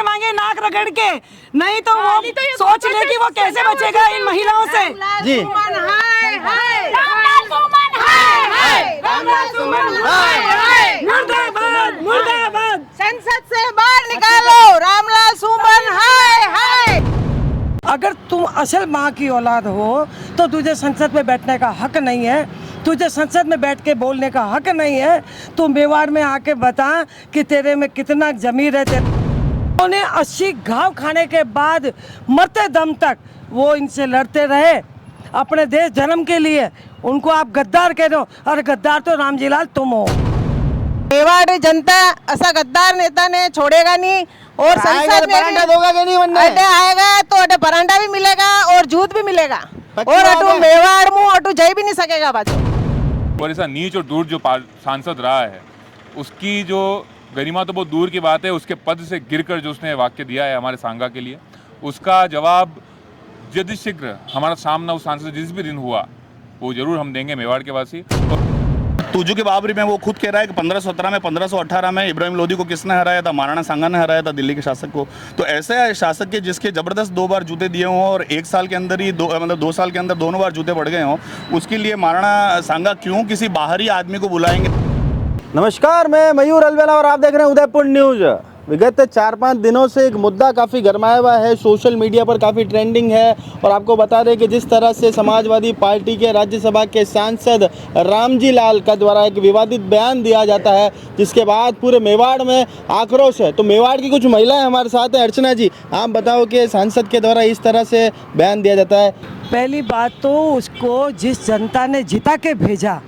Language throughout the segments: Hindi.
माफी मांगे नाक रगड़ के, नहीं तो वो सोच ले कि वो कैसे बचेगा इन महिलाओं से। जी मुर्दाबाद मुर्दाबाद, संसद से बाहर निकालो रामलाल सुमन, हाय हाय। अगर तुम असल माँ की औलाद हो तो तुझे संसद में बैठने का हक नहीं है, तुझे संसद में बैठ के बोलने का हक नहीं है। तू मेवाड़ में आके बता कि तेरे में कितना जमीर है। उन्होंने 80 घाव खाने के बाद मरते दम तक वो इनसे लड़ते रहे अपने देश धर्म के लिए। उनको आप गद्दार कह रहे हो, और गद्दार तो रामजी लाल तुम हो। मेवाड़ जनता ऐसा गद्दार नेता ने छोड़ेगा नहीं, और संसद में परांठा दोगा कि नहीं बनना है? अटे आएगा तो अटे परांठा भी मिलेगा और जूत भी मिलेगा, पक्की और बात अटू है। मेवाड़ मुँह अटू जई भी नहीं सकेगा बाजू। और ऐसा नीच और दूर जो सांसद रहा है, उसकी जो गरिमा तो बहुत दूर की बात है, उसके पद से गिरकर जो उसने वाक्य दिया है हमारे सांगा के लिए, उसका जवाब जल्द शीघ्र हमारा सामना उस सांसद जिस भी दिन हुआ वो जरूर हम देंगे मेवाड़ के वासी। तुजू के बाबरी में वो खुद कह रहा है कि 1517 में 1518 में इब्राहिम लोदी को किसने हराया था? महाराणा सांगा ने हराया था दिल्ली के शासक को। तो ऐसे शासक के जिसके ज़बरदस्त 2 बार जूते दिए हों और 1 साल के अंदर ही 2 साल के अंदर दोनों बार जूते पड़ गए हों, उसके लिए महाराणा सांगा क्यों किसी बाहरी आदमी को बुलाएंगे? नमस्कार, मैं मयूर अलवेला और आप देख रहे हैं उदयपुर न्यूज। विगत 4-5 दिनों से एक मुद्दा काफ़ी गरमाया हुआ है, सोशल मीडिया पर काफ़ी ट्रेंडिंग है। और आपको बता दें कि जिस तरह से समाजवादी पार्टी के राज्यसभा के सांसद रामजी लाल का द्वारा एक विवादित बयान दिया जाता है, जिसके बाद पूरे मेवाड़ में आक्रोश है। तो मेवाड़ की कुछ महिलाएं हमारे साथ हैं। अर्चना जी, आप बताओ कि सांसद के द्वारा इस तरह से बयान दिया जाता है। पहली बात तो उसको जिस जनता ने जिता के भेजा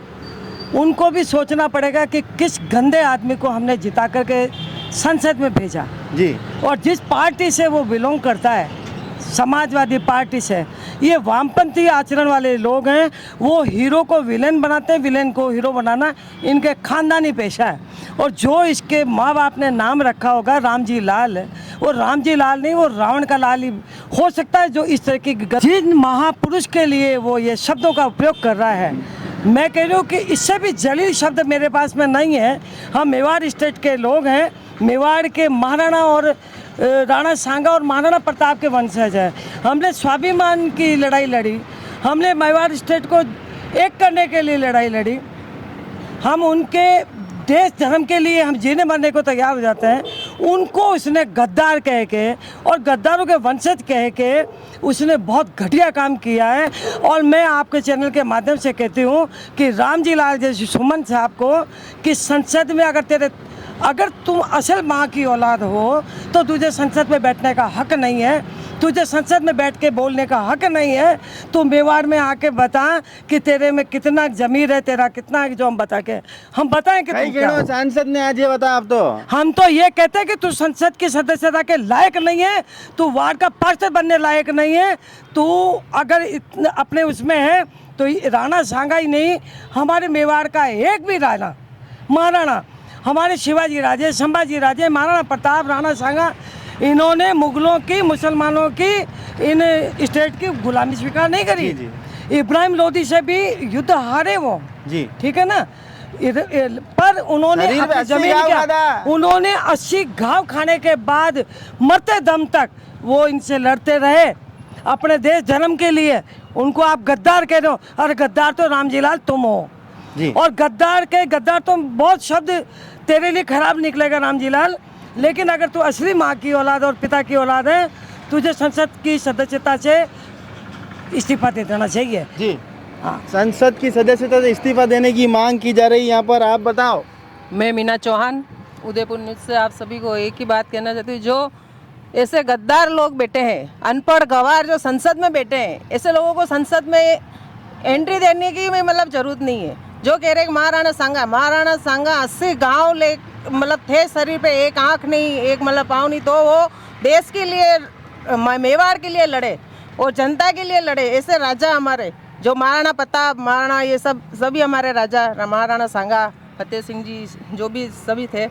उनको भी सोचना पड़ेगा कि किस गंदे आदमी को हमने जिता करके संसद में भेजा जी। और जिस पार्टी से वो बिलोंग करता है, समाजवादी पार्टी से, ये वामपंथी आचरण वाले लोग हैं। वो हीरो को विलेन बनाते हैं, विलेन को हीरो बनाना इनके खानदानी पेशा है। और जो इसके माँ बाप ने नाम रखा होगा रामजी लाल, वो रामजी लाल नहीं, वो रावण का लाल ही हो सकता है, जो इस तरह की जिन महापुरुष के लिए वो ये शब्दों का उपयोग कर रहा है। मैं कह रही हूँ कि इससे भी जलील शब्द मेरे पास में नहीं है। हम मेवाड़ स्टेट के लोग हैं, मेवाड़ के महाराणा और राणा सांगा और महाराणा प्रताप के वंशज हैं। हमने स्वाभिमान की लड़ाई लड़ी, हमने मेवाड़ स्टेट को एक करने के लिए लड़ाई लड़ी। हम उनके देश धर्म के लिए हम जीने मरने को तैयार हो जाते हैं। उनको उसने गद्दार कह के और गद्दारों के वंशज कह के उसने बहुत घटिया काम किया है। और मैं आपके चैनल के माध्यम से कहती हूँ कि रामजी लाल जैसे सुमन साहब को कि संसद में अगर तुम असल माँ की औलाद हो तो तुझे संसद में बैठने का हक नहीं है, तुझे संसद में बैठ के बोलने का हक नहीं है। तू मेवाड़ में आके बता कि तेरे में कितना जमीर है, तेरा कितना है, जो हम बताएं कि तुम क्या हो। सांसद ने आज ये बताया। आप तो हम तो ये कहते हैं कि तू संसद की सदस्यता के लायक नहीं है, तू वार्ड का पार्षद बनने लायक नहीं है। तू अगर अपने उसमें है तो राणा सांगा ही नहीं, हमारे मेवाड़ का एक भी राणा महाराणा, हमारे शिवाजी राजे, संभाजी राजे, महाराणा प्रताप, राणा सांगा, इन्होंने मुगलों की, मुसलमानों की, इन स्टेट की गुलामी स्वीकार नहीं करी। इब्राहिम लोदी से भी युद्ध हारे वो जी, ठीक है ना। पर उन्होंने अपनी जमीन क्या, उन्होंने 80 घाव खाने के बाद मरते दम तक वो इनसे लड़ते रहे अपने देश धर्म के लिए। उनको आप गद्दार कह रहे हो, और गद्दार तो रामजी लाल तुम हो जी। और गद्दार तो बहुत शब्द तेरे लिए खराब निकलेगा रामजी लाल। लेकिन अगर तू असली माँ की औलाद और पिता की औलाद है, तुझे संसद की सदस्यता से इस्तीफा दे देना चाहिए। जी हाँ, संसद की सदस्यता से इस्तीफा देने की मांग की जा रही है यहाँ पर। आप बताओ। मैं मीना चौहान, उदयपुर न्यूज से आप सभी को एक ही बात कहना चाहती हूँ। जो ऐसे गद्दार लोग बैठे हैं, अनपढ़ गवार जो संसद में बैठे हैं, ऐसे लोगों को संसद में एंट्री देने की मतलब जरूरत नहीं है। जो कह रहे महाराणा सांगा 80 गांव ले मतलब थे शरीर पे, एक आंख नहीं, एक मतलब पाँव नहीं, तो वो देश के लिए, मेवाड़ के लिए लड़े और जनता के लिए लड़े। ऐसे राजा हमारे जो महाराणा प्रताप, महाराणा ये सभी हमारे राजा, महाराणा सांगा, फतेह सिंह जी, जो भी सभी थे,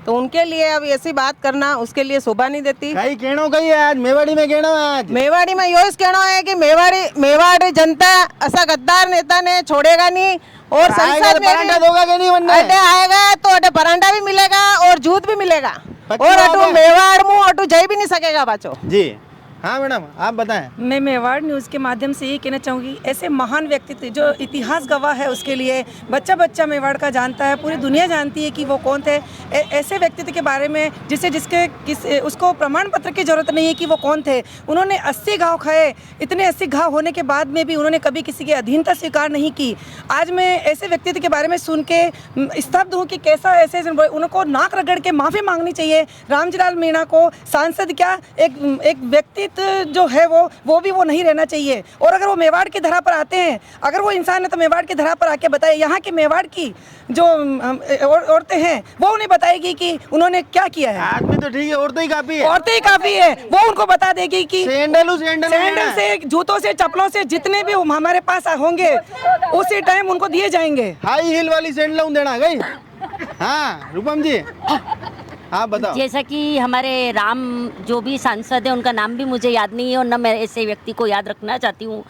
तो उनके लिए अब ऐसी बात करना उसके लिए शोभा नहीं देती। कहीं कहना कही है आज मेवाड़ी में, कहना है आज मेवाड़ी में यो कहना है कि मेवाड़ी जनता ऐसा गद्दार नेता ने छोड़ेगा नहीं, और संसद में परांठा दोगा कि नहीं बनना है? अटे आएगा तो अटे परांठा भी मिलेगा और जूत भी मिलेगा, पक्की और बात अटू है। मेवाड़ मुँह अटू जई भी नहीं लगेगा बच्चों। जी हाँ मैडम, आप बताएं। मैं मेवाड़ न्यूज़ के माध्यम से ये कहना चाहूँगी, ऐसे महान व्यक्तित्व जो इतिहास गवाह है उसके लिए बच्चा बच्चा मेवाड़ का जानता है, पूरी दुनिया जानती है कि वो कौन थे। ऐसे व्यक्तित्व के बारे में उसको प्रमाण पत्र की ज़रूरत नहीं है कि वो कौन थे। उन्होंने 80 घाव खाए, इतने 80 घाव होने के बाद में भी उन्होंने कभी किसी की अधीनता स्वीकार नहीं की। आज मैं ऐसे व्यक्तित्व के बारे में सुन के स्तब्ध हूँ कि कैसा ऐसे उनको नाक रगड़ के माफ़ी मांगनी चाहिए। रामजीलाल मीणा को सांसद क्या, एक व्यक्ति जो है वो भी वो नहीं रहना चाहिए। और अगर वो मेवाड़ की धरा पर आते हैं, अगर वो इंसान है तो मेवाड़ की धरा पर आके बताए, यहाँ के मेवाड़ की जो औरतें हैं वो उन्हें बताएगी कि उन्होंने क्या किया है। आदमी तो ठीक है, औरतें ही काफी है। औरतें ही काफी है, वो उनको बता देगी कि सैंडल से, जूतों से, चप्पलों से जितने भी हमारे पास होंगे उसी टाइम उनको दिए जाएंगे। हाई हिल वाली सैंडल देना गई। हाँ रूपम जी आप बताओ। जैसा कि हमारे राम जो भी सांसद है उनका नाम भी मुझे याद नहीं है और न मैं ऐसे व्यक्ति को याद रखना चाहती हूँ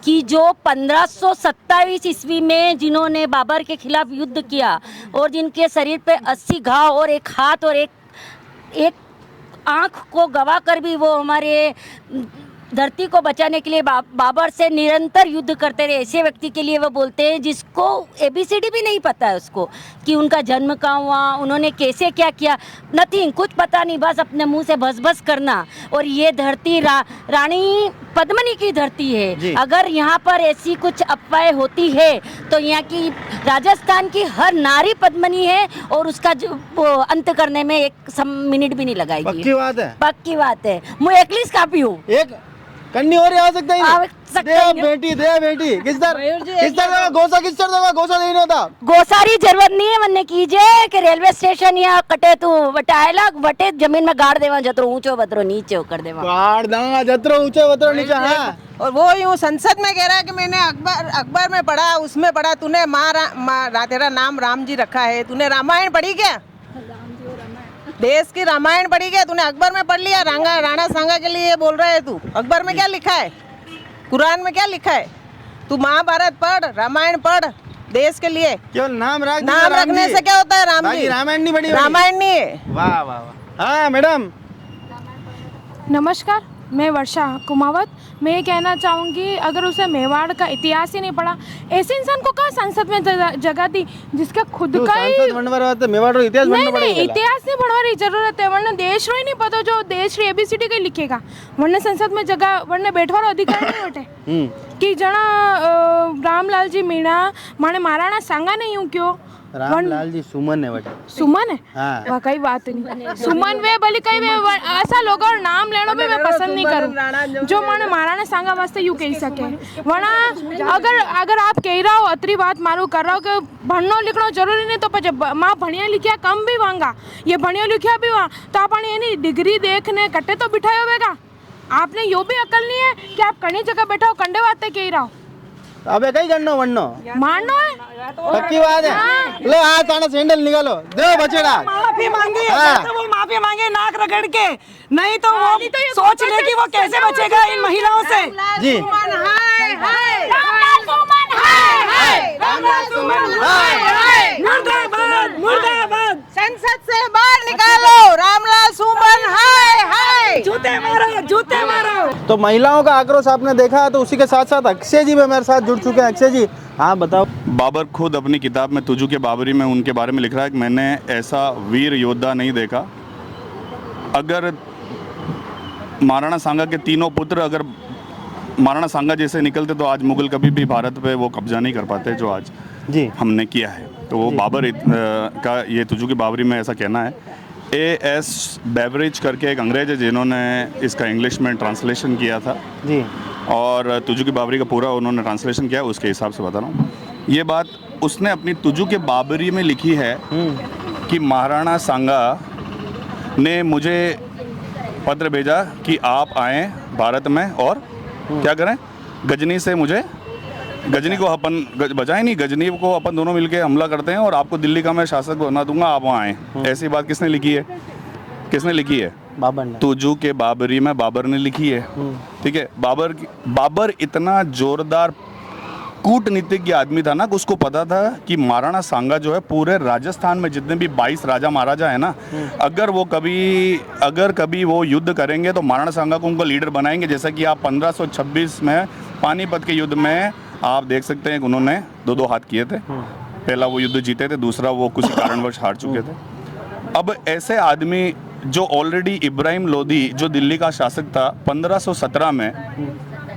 कि जो 1527 ईस्वी में जिन्होंने बाबर के खिलाफ युद्ध किया और जिनके शरीर पे 80 घाव और एक हाथ और एक आँख को गवा कर भी वो हमारे धरती को बचाने के लिए बाबर से निरंतर युद्ध करते रहे, ऐसे व्यक्ति के लिए वो बोलते हैं जिसको ABCD भी नहीं पता है उसको कि उनका जन्म कहाँ हुआ, उन्होंने कैसे क्या किया, नथिंग, कुछ पता नहीं, बस अपने मुंह से बस करना। और ये धरती रानी पद्मिनी की धरती है। अगर यहाँ पर ऐसी कुछ अफवाहें होती है तो यहाँ की राजस्थान की हर नारी पद्मिनी है और उसका वो अंत करने में 1 मिनट भी नहीं लगाएगी। पक्की बात है, पक्की बात है। मैं एकलिस कापी हूँ, एक कन्नी और आ सकता ही दे बेटी किस तरह गोसा देना होता। गोसारी जरूरत नहीं है मन्ने कीजिए कि रेलवे स्टेशन या कटे तू बटायला बटे जमीन में गाड़ देवा जतरो ऊंचो बतरो नीचे कर देवा गाड़ दांगा जतरो ऊंचो बतरो नीचे। हाँ और वो यूँ संसद में कह रहा है कि मैंने अखबार में पढ़ा, उसमें पढ़ा। तूने तेरा नाम राम जी रखा है, तूने रामायण पढ़ी क्या? देश की रामायण पढ़ी क्या? तूने अखबार में पढ़ लिया? राणा सांगा के लिए बोल रहा है तू? अखबार में क्या लिखा है? कुरान में क्या लिखा है? तू महाभारत पढ़, रामायण पढ़ देश के लिए। केवल नाम रखने से क्या होता है? राम जी रामायण नहीं पढ़ी, रामायण नहीं है। वाह वाह वाह। हाँ मैडम नमस्कार, मैं वर्षा कुमावत। मैं ये कहना चाहूँगी, अगर उसे मेवाड़ का इतिहास ही नहीं पढ़ा, ऐसे इंसान को कहाँ संसद में जगह दी जिसका खुद का ही मेवाड़ इतिहास नहीं इतिहास नहीं पढ़वाने की जरूरत है, वरना देश रो ही नहीं पता जो देश री ABCD का लिखेगा, वरना संसद में जगह वरना बैठवारो अधिकार नहीं होते कि जना रामलाल जी मीणा माने महाराणा सांगा नहीं हूँ क्यों रामलाल जी सुमन है बटे सुमन है। हाँ। वाह कई बात नहीं, सुमन वे भले कई वे ऐसा लोगों और नाम लेना भी मैं पसंद नहीं करूँ जो माने महाराणा सांगा वास्ते यूँ कह सके। वरना अगर आप कह रहा हो अतरी बात मारू कर रहा हो कि भणनो लिखना जरूरी नहीं, तो पचे माँ भणिया लिखिया कम भी वांगा, ये भणिया लिखिया भी वहाँ तो आपने यानी डिग्री देखने कट्टे तो बिठाए होगा। आपने यो भी अकल नहीं है कि आप कहीं जगह बैठा हो कंडे बातें कह रहा हो। अबे कहीं करनो वरनो मानो है पक्की बात है। लो हाथ आना सैंडल निकालो, दो बचेड़ा माफी मांगी तो वो माफी मांगे नाक रगड़ के, नहीं तो वो सोच ले कि वो कैसे बचेगा इन महिलाओं से। जी मुर्दाबाद मुर्दाबाद, संसद से बाहर निकालो रामलाल सुमन, हाय हाय, जूते मारो जूते मारो। तो महिलाओं का आक्रोश आपने देखा, तो उसी के साथ साथ अक्षय जी भी मेरे साथ जुड़ चुके हैं। अक्षय जी हाँ बताओ। बाबर खुद अपनी किताब में तुजू के बाबरी में उनके बारे में लिख रहा है कि मैंने ऐसा वीर योद्धा नहीं देखा। अगर महाराणा सांगा के तीनों पुत्र अगर महाराणा सांगा जैसे निकलते तो आज मुगल कभी भी भारत पे वो कब्जा नहीं कर पाते जो आज जी हमने किया है। तो वो बाबर का ये तुजू की बाबरी में ऐसा कहना है। A.S. बेवरेज करके एक अंग्रेज है जिन्होंने इसका इंग्लिश में ट्रांसलेशन किया था जी, और तुजू की बाबरी का पूरा उन्होंने ट्रांसलेशन किया, उसके हिसाब से बता रहा हूँ। ये बात उसने अपनी तुजू के बाबरी में लिखी है कि महाराणा सांगा ने मुझे पत्र भेजा कि आप आएँ भारत में और क्या करें, गजनी से मुझे, गजनी को अपन बचाएं नहीं, गजनी को अपन दोनों मिलके हमला करते हैं और आपको दिल्ली का मैं शासक बना दूंगा, आप वहाँ आएँ। ऐसी बात किसने लिखी है? किसने लिखी है? बाबर ने। तुजू के बाबरी में बाबर ने लिखी है। ठीक है, बाबर इतना जोरदार कूटनीतिज्ञ आदमी था ना, उसको पता था कि महाराणा सांगा जो है पूरे राजस्थान में जितने भी 22 राजा महाराजा है ना, अगर कभी वो युद्ध करेंगे तो महाराणा सांगा को उनको लीडर बनाएंगे। जैसा कि आप 1526 में पानीपत के युद्ध में आप देख सकते हैं कि उन्होंने दो हाथ किए थे। पहला वो युद्ध जीते थे, दूसरा वो कुछ कारणवश हार चुके थे। अब ऐसे आदमी जो ऑलरेडी इब्राहिम लोदी जो दिल्ली का शासक था 1517 में,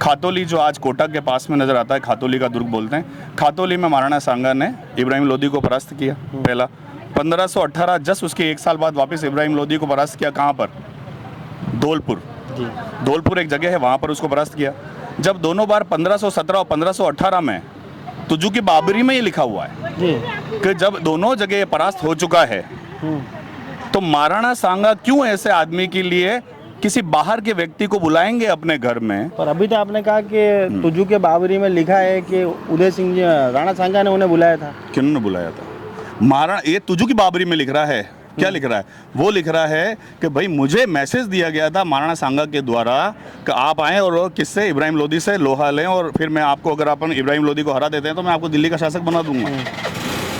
खातौली जो आज कोटा के पास में नज़र आता है, खातौली का दुर्ग बोलते हैं, खातौली में महाराणा सांगा ने इब्राहिम लोदी को परास्त किया पहला। 1518 जस्ट उसके 1 साल बाद वापस इब्राहिम लोदी को परास्त किया। कहाँ पर? धौलपुर। धौलपुर एक जगह है, वहाँ पर उसको परास्त किया। जब दोनों बार 1517 और 1518 में तुजू की बाबरी में ये लिखा हुआ है कि जब दोनों जगह परास्त हो चुका है तो महाराणा सांगा क्यों ऐसे आदमी के लिए किसी बाहर के व्यक्ति को बुलाएंगे अपने घर में। पर अभी तो आपने कहा कि तुजू के बाबरी में लिखा है कि उदय सिंह जी राणा सांगा ने उन्हें बुलाया था। किन्होंने बुलाया था? महाराणा, ये तुजू की बाबरी में लिख रहा है। क्या लिख रहा है? वो लिख रहा है कि भाई मुझे मैसेज दिया गया था महाराणा सांगा के द्वारा कि आप आएँ और किससे, इब्राहिम लोदी से लोहा लें और फिर मैं आपको, अगर अपन इब्राहिम लोदी को हरा देते हैं तो मैं आपको दिल्ली का शासक बना दूंगा।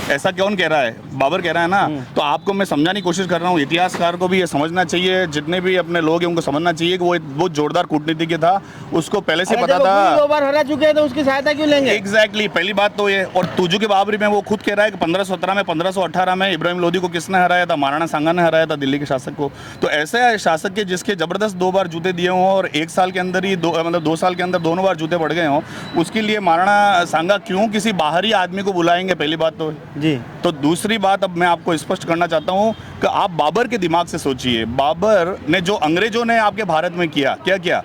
ऐसा कौन कह रहा है? बाबर कह रहा है ना। तो आपको मैं समझाने की कोशिश कर रहा हूँ, इतिहासकार को भी ये समझना चाहिए, जितने भी अपने लोग हैं उनको समझना चाहिए कि वो बहुत जोरदार कूटनीतिज्ञ था, उसको पहले से पता था। 2 बार हरा चुके हैं तो उसकी सहायता क्यों लेंगे? एग्जैक्टली, पहली बात तो ये। और तुजू के बाबरी में वो खुद कह रहा है कि 1517 में 1518 में इब्राहिम लोदी को किसने हराया था? महाराणा सांगा ने हराया था दिल्ली के शासक को। तो ऐसे शासक के जिसके जबरदस्त 2 बार जूते दिए हों और 1 साल के अंदर ही 2 साल के अंदर दोनों बार जूते पड़ गए हों, उसके लिए महाराणा सांगा क्यों किसी बाहरी आदमी को बुलाएंगे? पहली बात तो जी। तो दूसरी बात अब मैं आपको स्पष्ट करना चाहता हूं कि आप बाबर के दिमाग से सोचिए। बाबर ने जो अंग्रेजों ने आपके भारत में किया, क्या किया?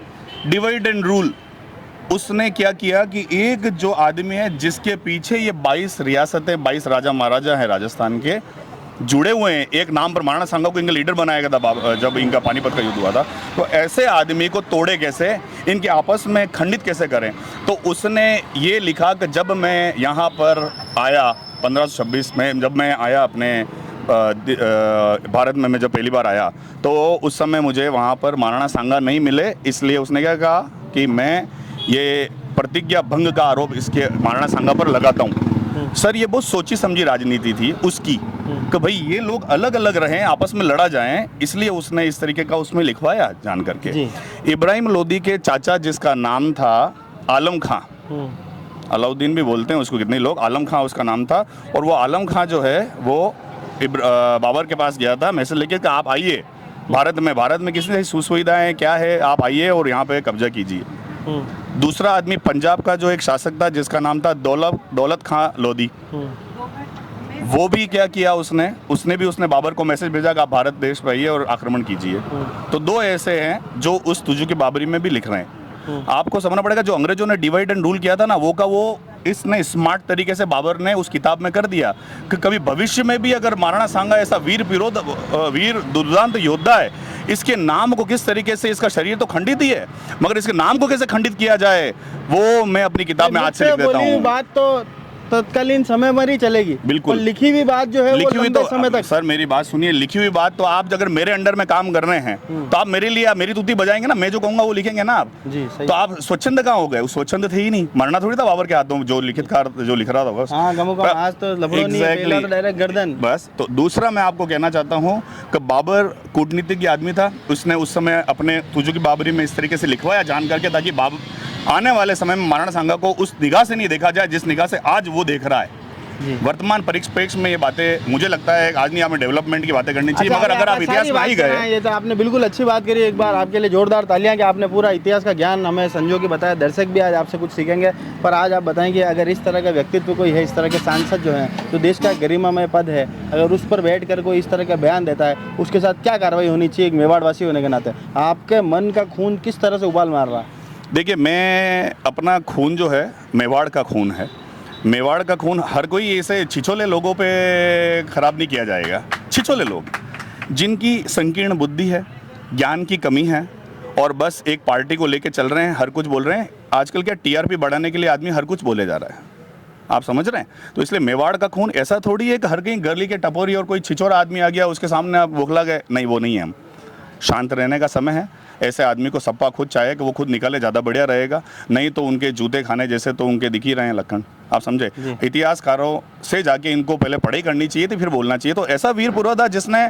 Divide and rule. उसने क्या किया कि एक जो आदमी है जिसके पीछे ये 22 रियासतें, 22 राजा महाराजा हैं राजस्थान के, जुड़े हुए हैं, एक नाम पर महाराणा सांगा को इनका लीडर बनाया गया था जब इनका पानीपत का युद्ध हुआ था। तो ऐसे आदमी को तोड़े कैसे, इनके आपस में खंडित कैसे करें? तो उसने ये लिखा कि जब मैं यहाँ पर आया 1526 में, जब मैं आया अपने भारत में, मैं जब पहली बार आया तो उस समय मुझे वहाँ पर महाराणा सांगा नहीं मिले, इसलिए उसने क्या कहा कि मैं ये प्रतिज्ञा भंग का आरोप इसके महाराणा सांगा पर लगाता हूँ। सर, ये बहुत सोची समझी राजनीति थी उसकी कि भाई ये लोग अलग अलग रहें, आपस में लड़ा जाएं, इसलिए उसने इस तरीके का उसमें लिखवाया जान करके। इब्राहिम लोदी के चाचा जिसका नाम था आलम खां, अलाउद्दीन भी बोलते हैं उसको कितने लोग, आलम खां उसका नाम था। और वो आलम खां जो है वो बाबर के पास गया था मैसेज लेके कि आप आइए भारत में किसी सुविधाएं क्या है, आप आइए और यहाँ पे कब्जा कीजिए। दूसरा आदमी पंजाब का जो एक शासक था जिसका नाम था दौलत खां लोदी, वो भी क्या किया उसने बाबर को मैसेज भेजा कि आप भारत देश पे आइए और आक्रमण कीजिए। तो 2 ऐसे हैं जो उस तुजू की बाबरी में भी लिख रहे हैं। आपको समझना पड़ेगा जो अंग्रेजों ने डिवाइड एंड रूल किया था ना, वो इसने स्मार्ट तरीके से बाबर ने उस किताब में कर दिया कि कभी भविष्य में भी अगर महाराणा सांगा ऐसा वीर दुर्दांत योद्धा है, इसके नाम को किस तरीके से, इसका शरीर तो खंडित ही है मगर इसके नाम को कैसे खंडित किया जाए वो मैं अपनी किताब में आज से लिख देता हूँ। बात तो तत्कालीन समय पर ही चलेगी, बिल्कुल। लिखी हुई बात जो है लिखी हुई तो समय तक। सर मेरी बात सुनिए, लिखी हुई बात तो आप अगर मेरे अंडर में काम कर रहे हैं तो आप मेरे लिए मेरी तूती बजाएंगे ना, मैं जो कहूंगा वो लिखेंगे ना आप जी। सही। तो आप स्वच्छंद कहाँ हो गए? उस स्वच्छंद थे ही नहीं, मरना थोड़ी था बाबर के हाथों में, जो लिखितकार जो लिख रहा था बस। आज तो डायरेक्ट गर्दन। बस। तो दूसरा मैं आपको कहना चाहता हूँ कि बाबर कूटनीतिज्ञ आदमी था, उसने उस समय अपने तुजू की बाबरी में इस तरीके से लिखवाया जान करके ताकि आने वाले समय में महाराणा सांगा को उस निगाह से नहीं देखा जाए जिस निगाह से आज वो देख रहा है। वर्तमान परिप्रेक्ष्य में ये बातें मुझे लगता है आज नहीं, हमें डेवलपमेंट की बातें करनी चाहिए। मगर अगर आप इतिहास में ही गए, ये तो आपने बिल्कुल अच्छी बात करी। एक बार आपके लिए जोरदार तालियां कि आपने पूरा इतिहास का ज्ञान हमें संजो के बताया। दर्शक भी आज आपसे कुछ सीखेंगे। पर आज आप बताएं कि अगर इस तरह का व्यक्तित्व कोई है, इस तरह के सांसद जो हैं, तो देश का गरिमामय पद है, अगर उस पर बैठ कर कोई इस तरह का बयान देता है, उसके साथ क्या कार्रवाई होनी चाहिए एक मेवाड़वासी होने के नाते? आपके मन का खून किस तरह से उबाल मार रहा है? देखिए, मैं अपना खून जो है मेवाड़ का खून है। मेवाड़ का खून हर कोई ऐसे छिछोले लोगों पे ख़राब नहीं किया जाएगा। छिछोले लोग जिनकी संकीर्ण बुद्धि है, ज्ञान की कमी है और बस एक पार्टी को लेके चल रहे हैं, हर कुछ बोल रहे हैं। आजकल क्या टीआरपी बढ़ाने के लिए आदमी हर कुछ बोले जा रहा है, आप समझ रहे हैं? तो इसलिए मेवाड़ का खून ऐसा थोड़ी है कि हर कहीं गली के टपोरी और कोई छिछोरा आदमी आ गया उसके सामने आप बौखला गए, नहीं, वो नहीं है हम। शांत रहने का समय है। ऐसे आदमी को सपा खुद चाहे कि वो खुद निकले, ज़्यादा बढ़िया रहेगा, नहीं तो उनके जूते खाने जैसे तो उनके दिख ही रहे हैं लक्षण, आप समझे। इतिहासकारों से जाके इनको पहले पढ़ाई करनी चाहिए थी, फिर बोलना चाहिए। तो ऐसा वीर पुरोधा जिसने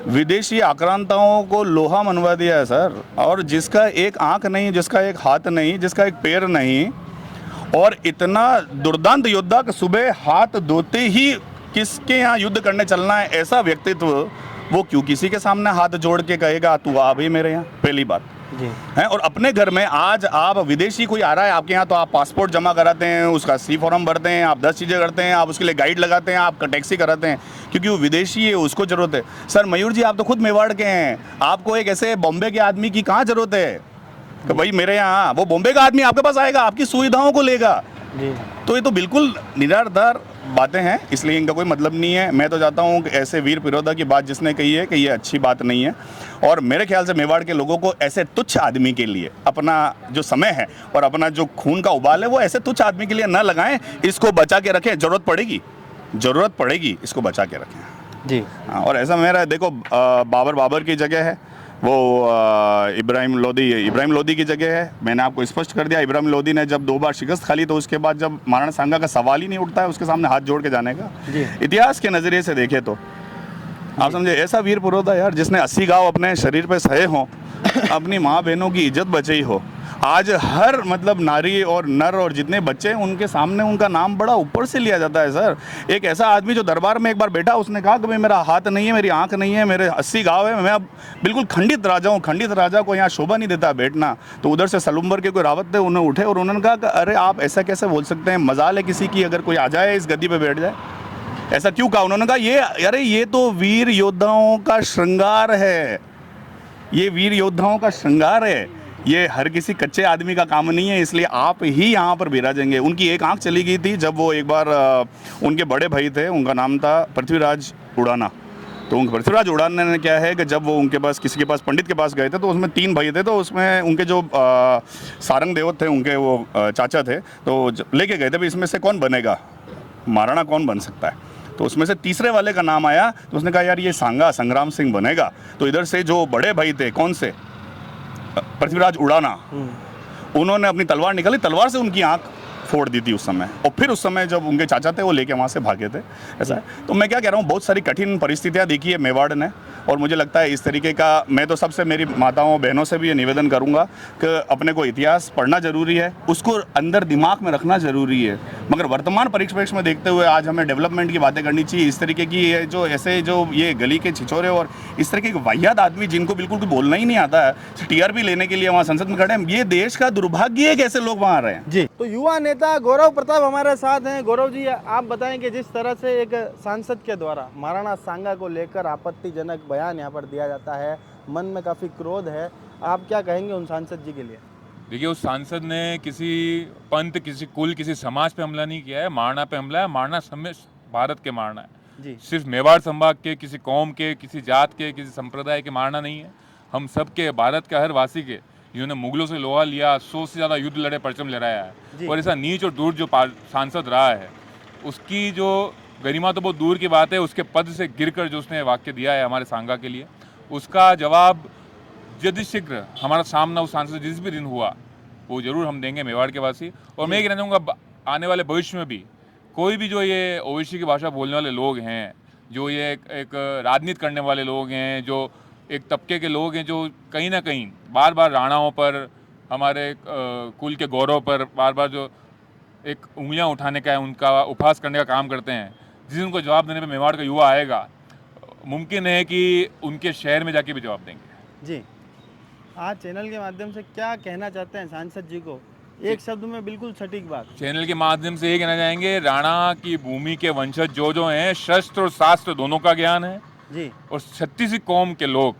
विदेशी आक्रांताओं को लोहा मनवा दिया है सर, और जिसका एक आंख नहीं, जिसका एक हाथ नहीं, जिसका एक पैर नहीं, और इतना दुर्दांत योद्धा कि सुबह हाथ धोते ही किसके यहाँ युद्ध करने चलना है, ऐसा व्यक्तित्व वो क्यों किसी के सामने हाथ जोड़ के कहेगा तू आ भाई मेरे यहाँ, पहली बात है। और अपने घर में आज आप विदेशी कोई आ रहा है आपके यहाँ, तो आप पासपोर्ट जमा कराते हैं, उसका सी फॉर्म भरते हैं, आप 10 चीज़ें करते हैं, आप उसके लिए गाइड लगाते हैं, आप टैक्सी कराते हैं, क्योंकि वो विदेशी है, उसको जरूरत है। सर मयूर जी, आप तो खुद मेवाड़ के हैं, आपको एक ऐसे बॉम्बे के आदमी की कहाँ जरूरत है कि भाई मेरे यहाँ, वो बॉम्बे का आदमी आपके पास आएगा, आपकी सुविधाओं को लेगा। तो ये तो बिल्कुल निराधार बातें हैं, इसलिए इनका कोई मतलब नहीं है। मैं तो चाहता हूँ कि ऐसे वीर पुरोधा की बात जिसने कही है कि ये अच्छी बात नहीं है, और मेरे ख्याल से मेवाड़ के लोगों को ऐसे तुच्छ आदमी के लिए अपना जो समय है और अपना जो खून का उबाल है वो ऐसे तुच्छ आदमी के लिए न लगाएं, इसको बचा के रखें, ज़रूरत पड़ेगी इसको बचा के रखें जी। हाँ, और ऐसा मेरा देखो, बाबर की जगह है, वो इब्राहिम लोदी की जगह है। मैंने आपको स्पष्ट कर दिया, इब्राहिम लोदी ने जब 2 बार शिकस्त खा ली तो उसके बाद जब महाराणा सांगा का सवाल ही नहीं उठता है उसके सामने हाथ जोड़ के जाने का। इतिहास के नज़रिए से देखे तो आप समझे, ऐसा वीर पुरोधा यार जिसने 80 गाँव अपने शरीर पे सहे हों, अपनी माँ बहनों की इज्जत बचाई हो, आज हर मतलब नारी और नर और जितने बच्चे हैं उनके सामने उनका नाम बड़ा ऊपर से लिया जाता है सर। एक ऐसा आदमी जो दरबार में एक बार बैठा, उसने कहा कि भाई मेरा हाथ नहीं है, मेरी आंख नहीं है, मेरे 80 गाँव है, मैं अब बिल्कुल खंडित राजा हूँ, खंडित राजा को यहाँ शोभा नहीं देता बैठना। तो उधर से सलुम्बर के कोई रावत थे, उन्हें उठे और उन्होंने कहा कि अरे आप ऐसा कैसे बोल सकते हैं, मजाल है किसी की अगर कोई आ जाए इस गद्दी पर बैठ जाए, ऐसा क्यों कहा? उन्होंने कहा ये तो वीर योद्धाओं का श्रृंगार है, ये वीर योद्धाओं का श्रृंगार है, ये हर किसी कच्चे आदमी का काम नहीं है, इसलिए आप ही यहाँ पर विराजेंगे। उनकी एक आंख चली गई थी जब वो एक बार उनके बड़े भाई थे, उनका नाम था पृथ्वीराज उड़ाना। तो उनके पृथ्वीराज उड़ाना ने क्या है कि जब वो उनके पास किसी के पास पंडित के पास गए थे तो उसमें 3 भाई थे, तो उसमें उनके जो सारंग देवत थे, उनके वो चाचा थे, तो लेके गए थे भाई इसमें से कौन बनेगा, महाराणा कौन बन सकता है। तो उसमें से तीसरे वाले का नाम आया, तो उसने कहा यार ये सांगा संग्राम सिंह बनेगा। तो इधर से जो बड़े भाई थे, कौन से, पृथ्वीराज उड़ाना, उन्होंने अपनी तलवार निकाली, तलवार से उनकी आंख फोड़ दी थी उस समय, और फिर उस समय जब उनके चाचा थे वो लेके वहाँ से भागे थे। ऐसा है। तो मैं क्या कह रहा हूँ, बहुत सारी कठिन परिस्थितियाँ देखी है मेवाड़ ने, और मुझे लगता है इस तरीके का, मैं तो सबसे मेरी माताओं बहनों से भी ये निवेदन करूँगा कि अपने को इतिहास पढ़ना ज़रूरी है, उसको अंदर दिमाग में रखना ज़रूरी है, मगर वर्तमान परिप्रेक्ष्य में देखते हुए आज हमें डेवलपमेंट की बातें करनी चाहिए। इस तरीके की जो ऐसे जो ये गली के छिछोरे और इस तरीके के वाहियात आदमी जिनको बिल्कुल भी बोलना ही नहीं आता है, TRP लेने के लिए वहाँ संसद में खड़े हैं, ये देश का दुर्भाग्य है कि ऐसे लोग वहाँ आ रहे हैं। जी, तो युवा नेता गौरव प्रताप हमारे साथ हैं। गौरव जी, आप बताएं कि जिस तरह से एक सांसद के द्वारा महाराणा सांगा को लेकर आपत्तिजनक बयान यहाँ पर दिया जाता है, मन में काफ़ी क्रोध है, आप क्या कहेंगे उन सांसद जी के लिए? देखिए, उस सांसद ने किसी पंथ, किसी कुल, किसी समाज पे हमला नहीं किया है, महाराणा पे हमला है। महाराणा समय भारत के महाराणा है जी, सिर्फ मेवाड़ संभाग के, किसी कौम के, किसी जात के, किसी संप्रदाय के महाराणा नहीं है। हम सब के, भारत के हर वासी के, जिन्होंने मुगलों से लोहा लिया, 100 से ज़्यादा युद्ध लड़े, परचम लहराया है, और ऐसा नीच और दूर जो सांसद रहा है, उसकी जो गरिमा तो बहुत दूर की बात है, उसके पद से गिरकर जो उसने वाक्य दिया है हमारे सांगा के लिए, उसका जवाब जल्द शीघ्र हमारा सामना उस सांसद जिस भी दिन हुआ वो जरूर हम देंगे मेवाड़ के वासी। और मैं ये कहना चाहूँगा, आने वाले भविष्य में भी कोई भी जो ये ओवैसी की भाषा बोलने वाले लोग हैं, जो ये एक राजनीति करने वाले लोग हैं, जो एक तबके के लोग हैं, जो कहीं ना कहीं बार बार राणाओं पर, हमारे कुल के गौरव पर बार बार जो एक उंगलियां उठाने का है, उनका उपहास करने का काम करते हैं, जिस दिन उनको जवाब देने पे मेवाड़ का युवा आएगा, मुमकिन है कि उनके शहर में जाके भी जवाब देंगे। जी, आज चैनल के माध्यम से क्या कहना चाहते हैं सांसद जी को, एक शब्द में बिल्कुल सटीक बात? चैनल के माध्यम से ये कहना चाहेंगे, राणा की भूमि के वंशज जो हैं, शस्त्र और शास्त्र दोनों का ज्ञान है जी, और 36 कौम के लोग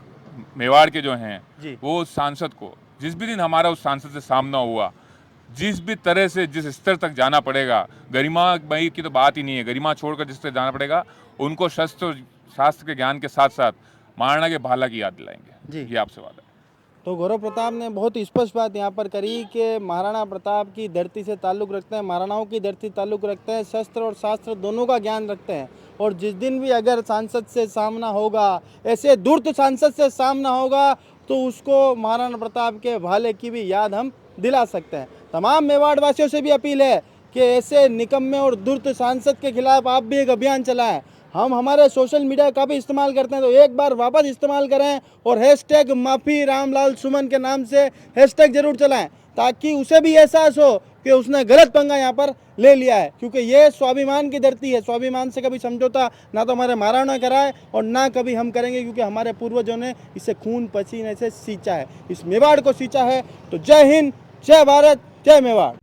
मेवाड़ के जो हैं जी, वो सांसद को, जिस भी दिन हमारा उस सांसद से सामना हुआ, जिस भी तरह से जिस स्तर तक जाना पड़ेगा, गरिमा भाई की तो बात ही नहीं है, गरिमा छोड़कर जिस तरह जाना पड़ेगा, उनको शस्त्र और शास्त्र के ज्ञान के साथ साथ महाराणा के भाला की याद दिलाएंगे जी। ये आपसे वादा है। तो गौरव प्रताप ने बहुत स्पष्ट बात यहाँ पर करी कि महाराणा प्रताप की धरती से ताल्लुक़ रखते हैं, महाराणाओं की धरती ताल्लुक़ रखते हैं, शस्त्र और शास्त्र दोनों का ज्ञान रखते हैं, और जिस दिन भी अगर सांसद से सामना होगा, ऐसे धूर्त सांसद से सामना होगा, तो उसको महाराणा प्रताप के भाले की भी याद हम दिला सकते हैं। तमाम मेवाड़ वासियों से भी अपील है कि ऐसे निकम्मे और धूर्त सांसद के खिलाफ आप भी एक अभियान चलाएं। हम हमारे सोशल मीडिया का भी इस्तेमाल करते हैं, तो एक बार वापस इस्तेमाल करें और हैशटैग माफ़ी रामलाल सुमन के नाम से हैशटैग जरूर चलाएं, ताकि उसे भी एहसास हो कि उसने गलत पंगा यहाँ पर ले लिया है। क्योंकि ये स्वाभिमान की धरती है, स्वाभिमान से कभी समझौता ना तो हमारे महाराणा करा है और ना कभी हम करेंगे, क्योंकि हमारे पूर्वजों ने इसे खून पसीने से सींचा है, इस मेवाड़ को सींचा है। तो जय हिंद, जय भारत, जय मेवाड़।